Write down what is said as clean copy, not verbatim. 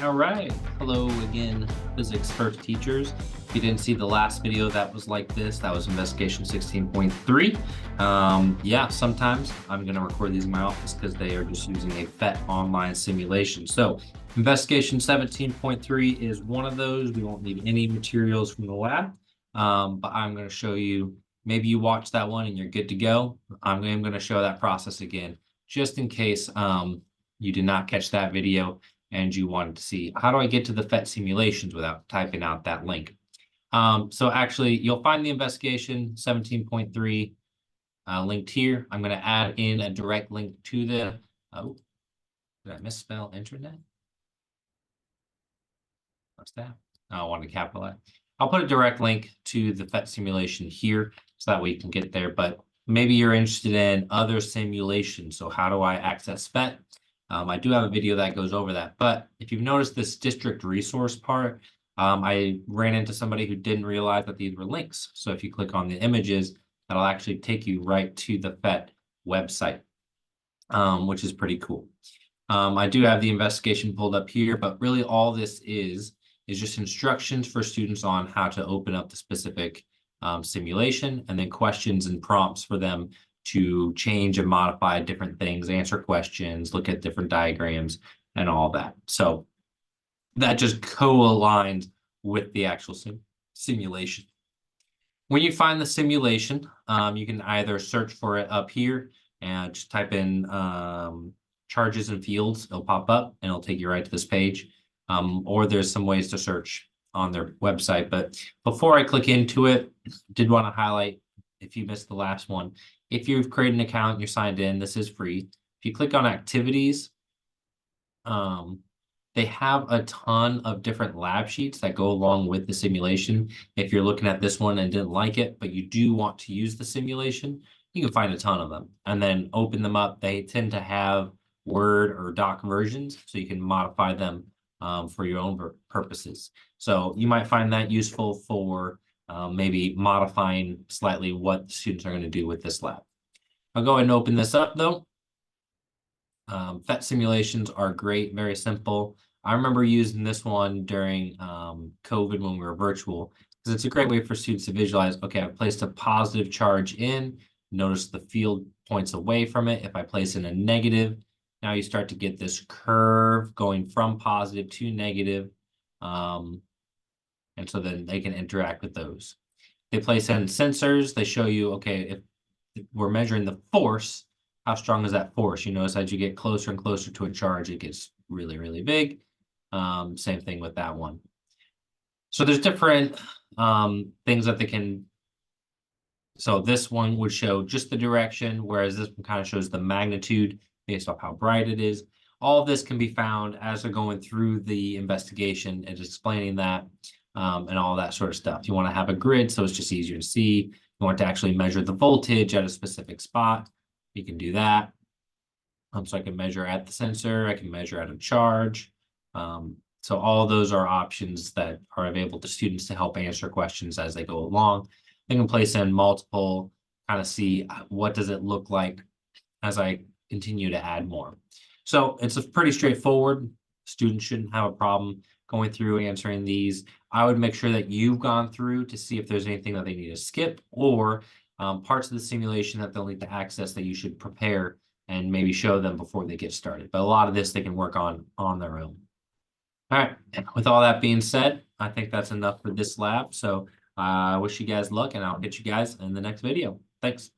All right. Hello again, physics first teachers. If you didn't see the last video that was like this, that was investigation 16.3. Yeah, sometimes I'm going to record these in my office because they are just using a Phet online simulation. So investigation 17.3 is one of those. We won't need any materials from the lab, but I'm going to show you, maybe you watched that one and you're good to go. I'm going to show that process again, just in case you did not catch that video and you wanted to see how do I get to the Phet simulations without typing out that link. So actually, you'll find the investigation 17.3 linked here. I'm going to add in a direct link to the, oh, did I misspell internet? What's that? Oh, I wanted to capitalize. I'll put a direct link to the Phet simulation here so that way you can get there, but maybe you're interested in other simulations. So how do I access Phet? I do have a video that goes over that, but if you've noticed this district resource part, I ran into somebody who didn't realize that these were links. So if you click on the images, that'll actually take you right to the Phet website, which is pretty cool. I do have the investigation pulled up here, but really all this is just instructions for students on how to open up the specific simulation, and then questions and prompts for them to change and modify different things, answer questions, look at different diagrams, and all that. So that just co-aligns with the actual simulation. When you find the simulation, you can either search for it up here and just type in charges and fields. It'll pop up and it'll take you right to this page. Or there's some ways to search on their website. But before I click into it, did want to highlight, if you missed the last one, if you've created an account and you're signed in, this is free. If you click on activities, they have a ton of different lab sheets that go along with the simulation. If you're looking at this one and didn't like it, but you do want to use the simulation, you can find a ton of them and then open them up. They tend to have Word or doc versions, so you can modify them for your own purposes. So you might find that useful for maybe modifying slightly what the students are going to do with this lab. I'll go ahead and open this up though. Phet simulations are great, very simple. I remember using this one during COVID when we were virtual, because it's a great way for students to visualize, okay, I've placed a positive charge in, notice the field points away from it. If I place in a negative, now you start to get this curve going from positive to negative. And so then they can interact with those. They place in sensors. They show you, okay, if we're measuring the force, how strong is that force? You notice as you get closer and closer to a charge, it gets really, really big. Same thing with that one. So there's different things that they can. So this one would show just the direction, whereas this one kind of shows the magnitude based off how bright it is. All of this can be found as they're going through the investigation and explaining that and all that sort of stuff. You want to have a grid so it's just easier to see. You want to actually measure the voltage at a specific spot. You can do that. So I can measure at the sensor. I can measure at a charge. So all of those are options that are available to students to help answer questions as they go along. They can place in multiple, kind of see what does it look like as I continue to add more. So it's a pretty straightforward. Students shouldn't have a problem going through answering these. I would make sure that you've gone through to see if there's anything that they need to skip, or parts of the simulation that they'll need to access that you should prepare and maybe show them before they get started. But a lot of this they can work on their own. All right, with all that being said, I think that's enough for this lab. So I wish you guys luck, and I'll get you guys in the next video. Thanks.